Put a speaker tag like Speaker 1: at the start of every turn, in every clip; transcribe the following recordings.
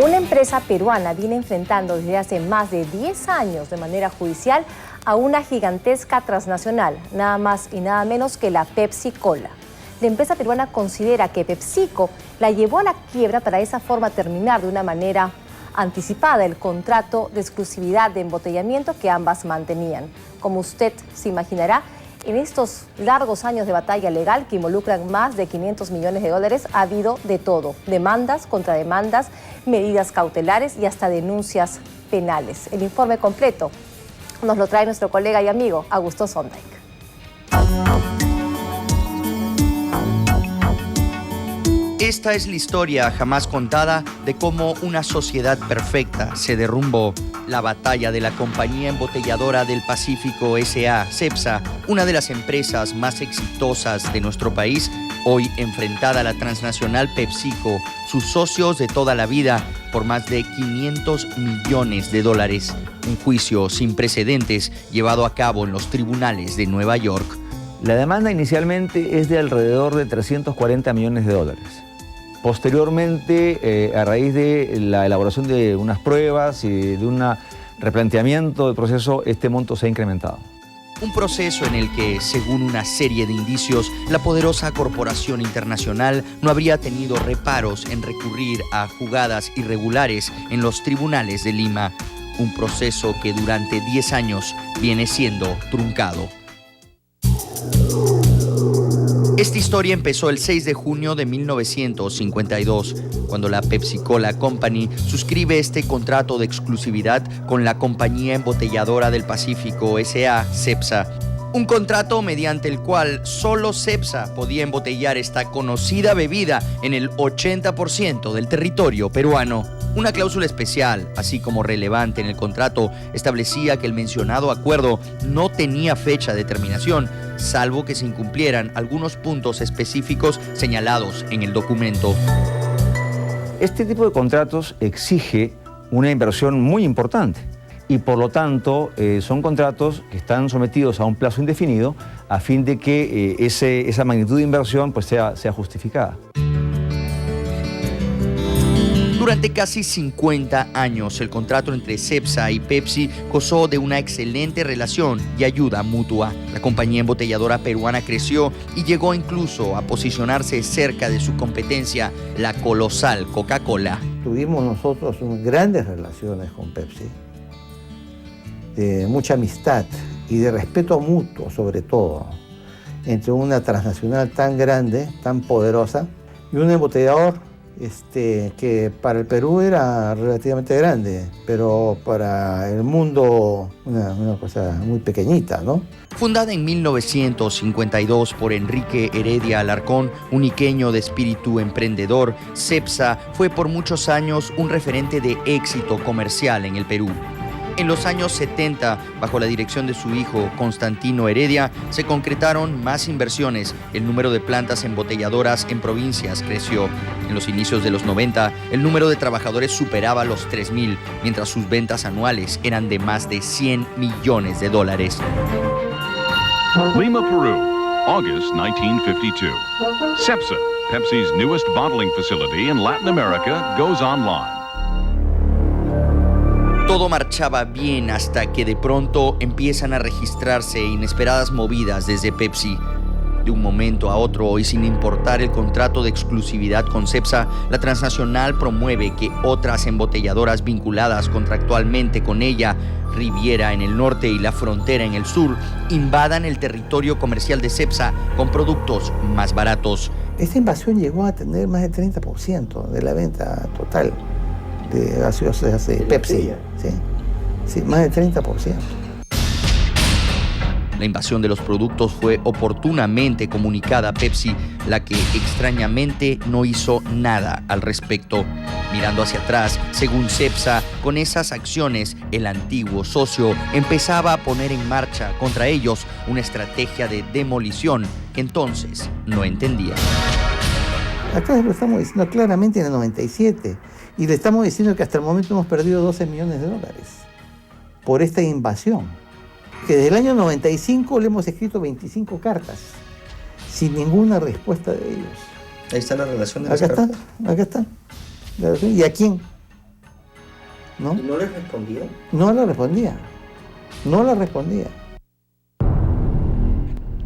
Speaker 1: Una empresa peruana viene enfrentando desde hace más de 10 años de manera judicial a una gigantesca transnacional, nada más y nada menos que la Pepsi-Cola. La empresa peruana considera que PepsiCo la llevó a la quiebra para de esa forma terminar de una manera anticipada el contrato de exclusividad de embotellamiento que ambas mantenían. Como usted se imaginará, en estos largos años de batalla legal que involucran más de 500 millones de dólares ha habido de todo: demandas, contrademandas, medidas cautelares y hasta denuncias penales. El informe completo nos lo trae nuestro colega y amigo Augusto Sondijk.
Speaker 2: Esta es la historia jamás contada de cómo una sociedad perfecta se derrumbó. La batalla de la Compañía Embotelladora del Pacífico S.A., CEPSA, una de las empresas más exitosas de nuestro país, hoy enfrentada a la transnacional PepsiCo, sus socios de toda la vida, por más de 500 millones de dólares. Un juicio sin precedentes llevado a cabo en los tribunales de Nueva York.
Speaker 3: La demanda inicialmente es de alrededor de 340 millones de dólares. Posteriormente, a raíz de la elaboración de unas pruebas y de un replanteamiento del proceso, este monto se ha incrementado.
Speaker 2: Un proceso en el que, según una serie de indicios, la poderosa corporación internacional no habría tenido reparos en recurrir a jugadas irregulares en los tribunales de Lima. Un proceso que durante 10 años viene siendo truncado. Esta historia empezó el 6 de junio de 1952, cuando la Pepsi-Cola Company suscribe este contrato de exclusividad con la Compañía Embotelladora del Pacífico S.A., CEPSA. Un contrato mediante el cual solo CEPSA podía embotellar esta conocida bebida en el 80% del territorio peruano. Una cláusula especial, así como relevante en el contrato, establecía que el mencionado acuerdo no tenía fecha de terminación, salvo que se incumplieran algunos puntos específicos señalados en el documento.
Speaker 3: Este tipo de contratos exige una inversión muy importante y por lo tanto son contratos que están sometidos a un plazo indefinido a fin de que esa magnitud de inversión pues, sea justificada.
Speaker 2: Durante casi 50 años, el contrato entre CEPSA y Pepsi gozó de una excelente relación y ayuda mutua. La compañía embotelladora peruana creció y llegó incluso a posicionarse cerca de su competencia, la colosal Coca-Cola.
Speaker 4: Tuvimos nosotros grandes relaciones con Pepsi, de mucha amistad y de respeto mutuo, sobre todo, entre una transnacional tan grande, tan poderosa, y un embotellador que para el Perú era relativamente grande, pero para el mundo una cosa muy pequeñita, ¿no?
Speaker 2: Fundada en 1952 por Enrique Heredia Alarcón, un iqueño de espíritu emprendedor, CEPSA fue por muchos años un referente de éxito comercial en el Perú. En los años 70, bajo la dirección de su hijo Constantino Heredia, se concretaron más inversiones. El número de plantas embotelladoras en provincias creció. En los inicios de los 90, el número de trabajadores superaba los 3,000, mientras sus ventas anuales eran de más de 100 millones de dólares.
Speaker 5: Lima, Peru, August 1952. CEPSA, Pepsi's newest bottling facility in Latin America, goes online.
Speaker 2: Todo marchaba bien hasta que de pronto empiezan a registrarse inesperadas movidas desde Pepsi. De un momento a otro y sin importar el contrato de exclusividad con CEPSA, la transnacional promueve que otras embotelladoras vinculadas contractualmente con ella, Riviera en el norte y La Frontera en el sur, invadan el territorio comercial de CEPSA con productos más baratos.
Speaker 4: Esta invasión llegó a tener más del 30% de la venta total de gaseosas de Pepsi, sí, más del 30%.
Speaker 2: La invasión de los productos fue oportunamente comunicada a Pepsi, la que extrañamente no hizo nada al respecto. Mirando hacia atrás, según CEPSA, con esas acciones, el antiguo socio empezaba a poner en marcha contra ellos una estrategia de demolición que entonces no entendía.
Speaker 4: Acá lo estamos diciendo claramente en el 97. Y le estamos diciendo que hasta el momento hemos perdido 12 millones de dólares por esta invasión. Que desde el año 95 le hemos escrito 25 cartas sin ninguna respuesta de ellos.
Speaker 2: Ahí está la relación de las
Speaker 4: cartas.
Speaker 2: cartas.
Speaker 4: Acá está. ¿Y a quién? ¿no?
Speaker 2: ¿Y no les respondía?
Speaker 4: No le respondía. No le respondía.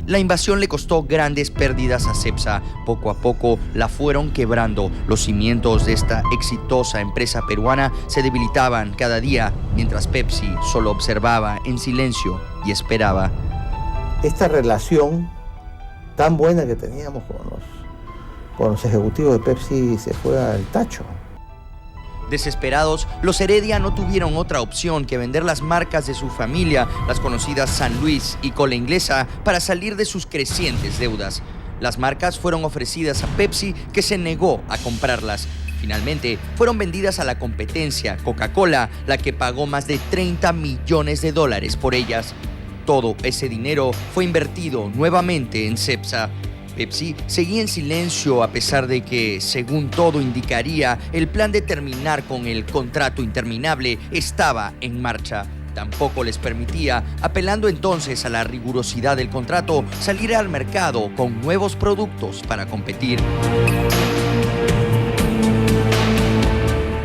Speaker 2: La invasión le costó grandes pérdidas a Cepsa. Poco a poco la fueron quebrando. Los cimientos de esta exitosa empresa peruana se debilitaban cada día, mientras Pepsi solo observaba en silencio y esperaba.
Speaker 4: Esta relación tan buena que teníamos con los ejecutivos de Pepsi se fue al tacho.
Speaker 2: Desesperados, los Heredia no tuvieron otra opción que vender las marcas de su familia, las conocidas San Luis y Cola Inglesa, para salir de sus crecientes deudas. Las marcas fueron ofrecidas a Pepsi, que se negó a comprarlas. Finalmente, fueron vendidas a la competencia, Coca-Cola, la que pagó más de $30 millones por ellas. Todo ese dinero fue invertido nuevamente en Cepsa. Pepsi seguía en silencio a pesar de que, según todo indicaría, el plan de terminar con el contrato interminable estaba en marcha. Tampoco les permitía, apelando entonces a la rigurosidad del contrato, salir al mercado con nuevos productos para competir.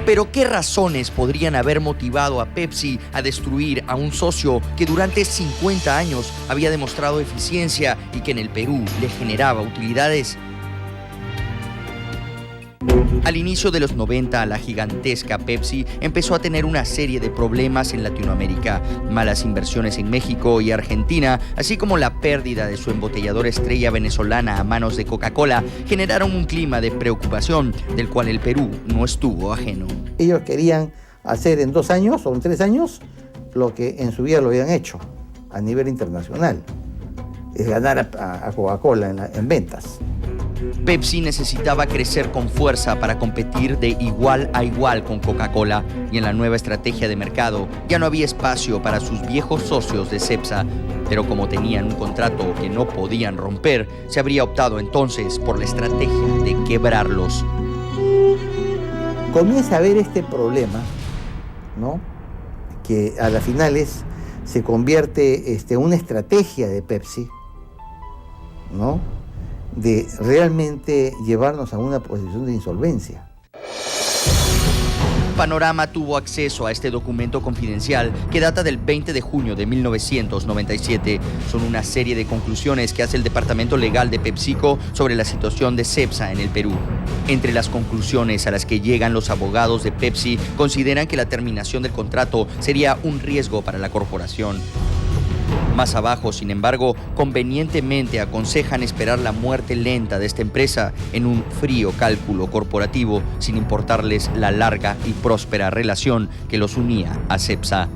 Speaker 2: Pero ¿qué razones podrían haber motivado a Pepsi a destruir a un socio que durante 50 años había demostrado eficiencia y que en el Perú le generaba utilidades? Al inicio de los 90, la gigantesca Pepsi empezó a tener una serie de problemas en Latinoamérica. Malas inversiones en México y Argentina, así como la pérdida de su embotelladora estrella venezolana a manos de Coca-Cola, generaron un clima de preocupación del cual el Perú no estuvo ajeno.
Speaker 4: Ellos querían hacer en 2 años o en 3 años lo que en su vida lo habían hecho a nivel internacional. Es ganar a Coca-Cola en ventas.
Speaker 2: Pepsi necesitaba crecer con fuerza para competir de igual a igual con Coca-Cola, y en la nueva estrategia de mercado ya no había espacio para sus viejos socios de Cepsa. Pero como tenían un contrato que no podían romper, se habría optado entonces por la estrategia de quebrarlos.
Speaker 4: Comienza a haber este problema, ¿no? Que a las finales se convierte en una estrategia de Pepsi, ¿no? De realmente llevarnos a una posición de insolvencia.
Speaker 2: Panorama tuvo acceso a este documento confidencial que data del 20 de junio de 1997. Son una serie de conclusiones que hace el Departamento Legal de PepsiCo sobre la situación de Cepsa en el Perú. Entre las conclusiones a las que llegan los abogados de Pepsi, consideran que la terminación del contrato sería un riesgo para la corporación. Más abajo, sin embargo, convenientemente aconsejan esperar la muerte lenta de esta empresa en un frío cálculo corporativo, sin importarles la larga y próspera relación que los unía a Cepsa.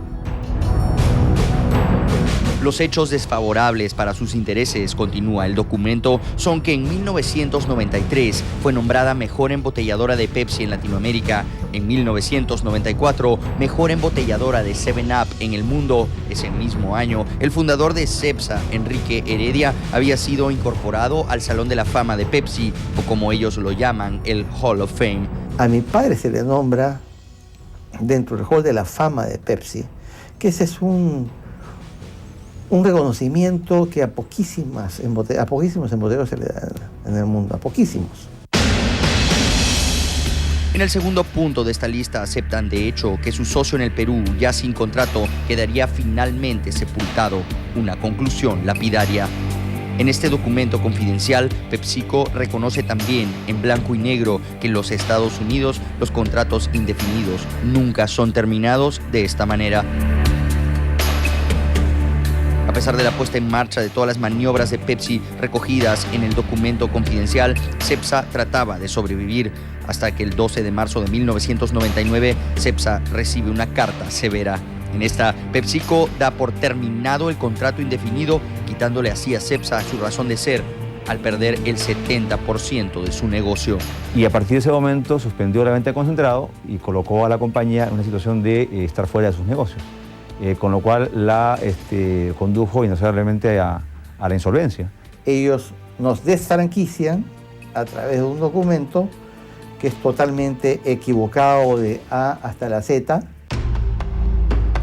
Speaker 2: Los hechos desfavorables para sus intereses, continúa el documento, son que en 1993 fue nombrada mejor embotelladora de Pepsi en Latinoamérica. En 1994, mejor embotelladora de 7-Up en el mundo. Ese mismo año, el fundador de Cepsa, Enrique Heredia, había sido incorporado al Salón de la Fama de Pepsi, o como ellos lo llaman, el Hall of Fame.
Speaker 4: A mi padre se le nombra dentro del Hall de la Fama de Pepsi, que ese es un reconocimiento que a poquísimos embotelladores se le da en el mundo, a poquísimos.
Speaker 2: En el segundo punto de esta lista aceptan de hecho que su socio en el Perú, ya sin contrato, quedaría finalmente sepultado, una conclusión lapidaria. En este documento confidencial, PepsiCo reconoce también en blanco y negro que en los Estados Unidos los contratos indefinidos nunca son terminados de esta manera. A pesar de la puesta en marcha de todas las maniobras de Pepsi recogidas en el documento confidencial, Cepsa trataba de sobrevivir hasta que el 12 de marzo de 1999 Cepsa recibe una carta severa. En esta, PepsiCo da por terminado el contrato indefinido, quitándole así a Cepsa su razón de ser, al perder el 70% de su negocio.
Speaker 3: Y a partir de ese momento suspendió la venta de concentrado y colocó a la compañía en una situación de estar fuera de sus negocios. Con lo cual la condujo inexorablemente a la insolvencia.
Speaker 4: Ellos nos desfranquician a través de un documento que es totalmente equivocado de A hasta la Z.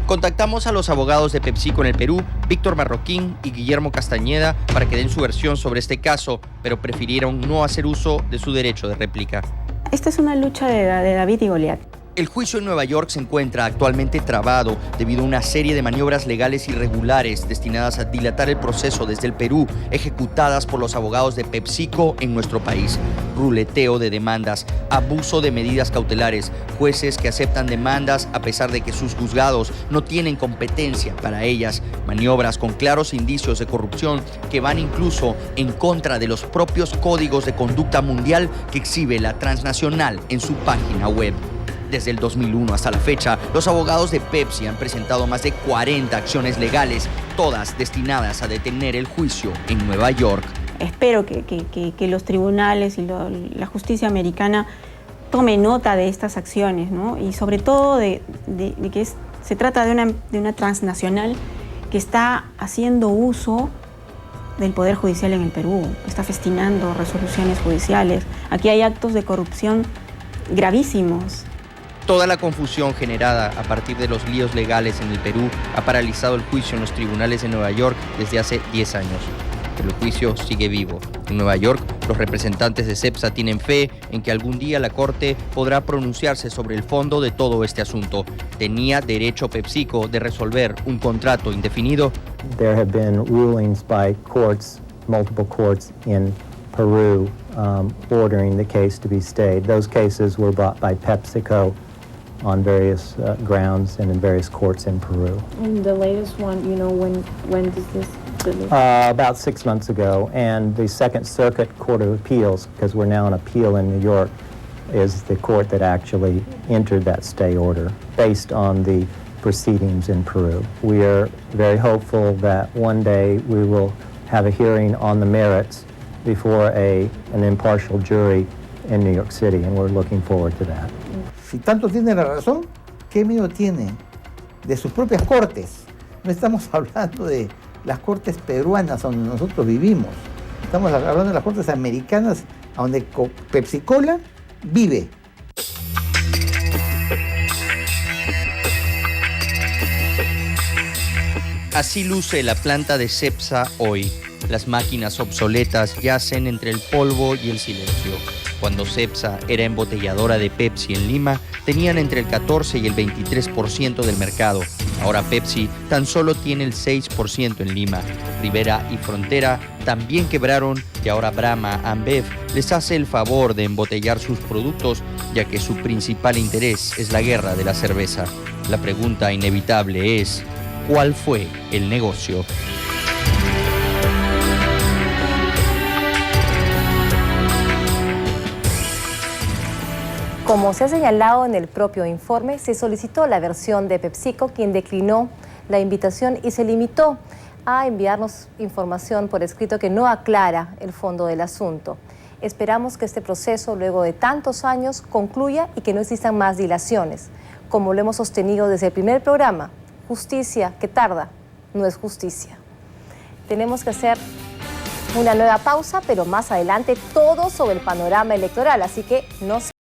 Speaker 2: Contactamos a los abogados de PepsiCo en el Perú, Víctor Marroquín y Guillermo Castañeda, para que den su versión sobre este caso, pero prefirieron no hacer uso de su derecho de réplica.
Speaker 6: Esta es una lucha de David y Goliat.
Speaker 2: El juicio en Nueva York se encuentra actualmente trabado debido a una serie de maniobras legales irregulares destinadas a dilatar el proceso desde el Perú, ejecutadas por los abogados de PepsiCo en nuestro país. Ruleteo de demandas, abuso de medidas cautelares, jueces que aceptan demandas a pesar de que sus juzgados no tienen competencia para ellas, maniobras con claros indicios de corrupción que van incluso en contra de los propios códigos de conducta mundial que exhibe la transnacional en su página web. Desde el 2001 hasta la fecha, los abogados de Pepsi han presentado más de 40 acciones legales, todas destinadas a detener el juicio en Nueva York.
Speaker 6: Espero que los tribunales y la justicia americana tome nota de estas acciones, ¿no? Y sobre todo de que se trata de una transnacional que está haciendo uso del Poder Judicial en el Perú, está festinando resoluciones judiciales. Aquí hay actos de corrupción gravísimos.
Speaker 2: Toda la confusión generada a partir de los líos legales en el Perú ha paralizado el juicio en los tribunales de Nueva York desde hace 10 años. Pero el juicio sigue vivo. En Nueva York, los representantes de CEPSA tienen fe en que algún día la Corte podrá pronunciarse sobre el fondo de todo este asunto. ¿Tenía derecho PepsiCo de resolver un contrato indefinido?
Speaker 7: There have been rulings by courts, multiple courts in Peru, ordering the case to be stayed. Those cases were brought by PepsiCo on various grounds and in various courts in Peru.
Speaker 8: And the latest one, you know, when does this?
Speaker 7: About 6 months ago, and the Second Circuit Court of Appeals, because we're now on appeal in New York, is the court that actually entered that stay order based on the proceedings in Peru. We are very hopeful that one day we will have a hearing on the merits before an impartial jury in New York City, and we're looking forward to that.
Speaker 4: Si tanto tiene la razón, ¿qué miedo tiene? De sus propias cortes. No estamos hablando de las cortes peruanas donde nosotros vivimos. Estamos hablando de las cortes americanas donde Pepsi-Cola vive.
Speaker 2: Así luce la planta de CEPSA hoy. Las máquinas obsoletas yacen entre el polvo y el silencio. Cuando CEPSA era embotelladora de Pepsi en Lima, tenían entre el 14 y el 23% del mercado. Ahora Pepsi tan solo tiene el 6% en Lima. Rivera y Frontera también quebraron y ahora Brahma Ambev les hace el favor de embotellar sus productos, ya que su principal interés es la guerra de la cerveza. La pregunta inevitable es, ¿cuál fue el negocio?
Speaker 1: Como se ha señalado en el propio informe, se solicitó la versión de PepsiCo, quien declinó la invitación y se limitó a enviarnos información por escrito que no aclara el fondo del asunto. Esperamos que este proceso, luego de tantos años, concluya y que no existan más dilaciones. Como lo hemos sostenido desde el primer programa, justicia que tarda no es justicia. Tenemos que hacer una nueva pausa, pero más adelante todo sobre el panorama electoral, así que no se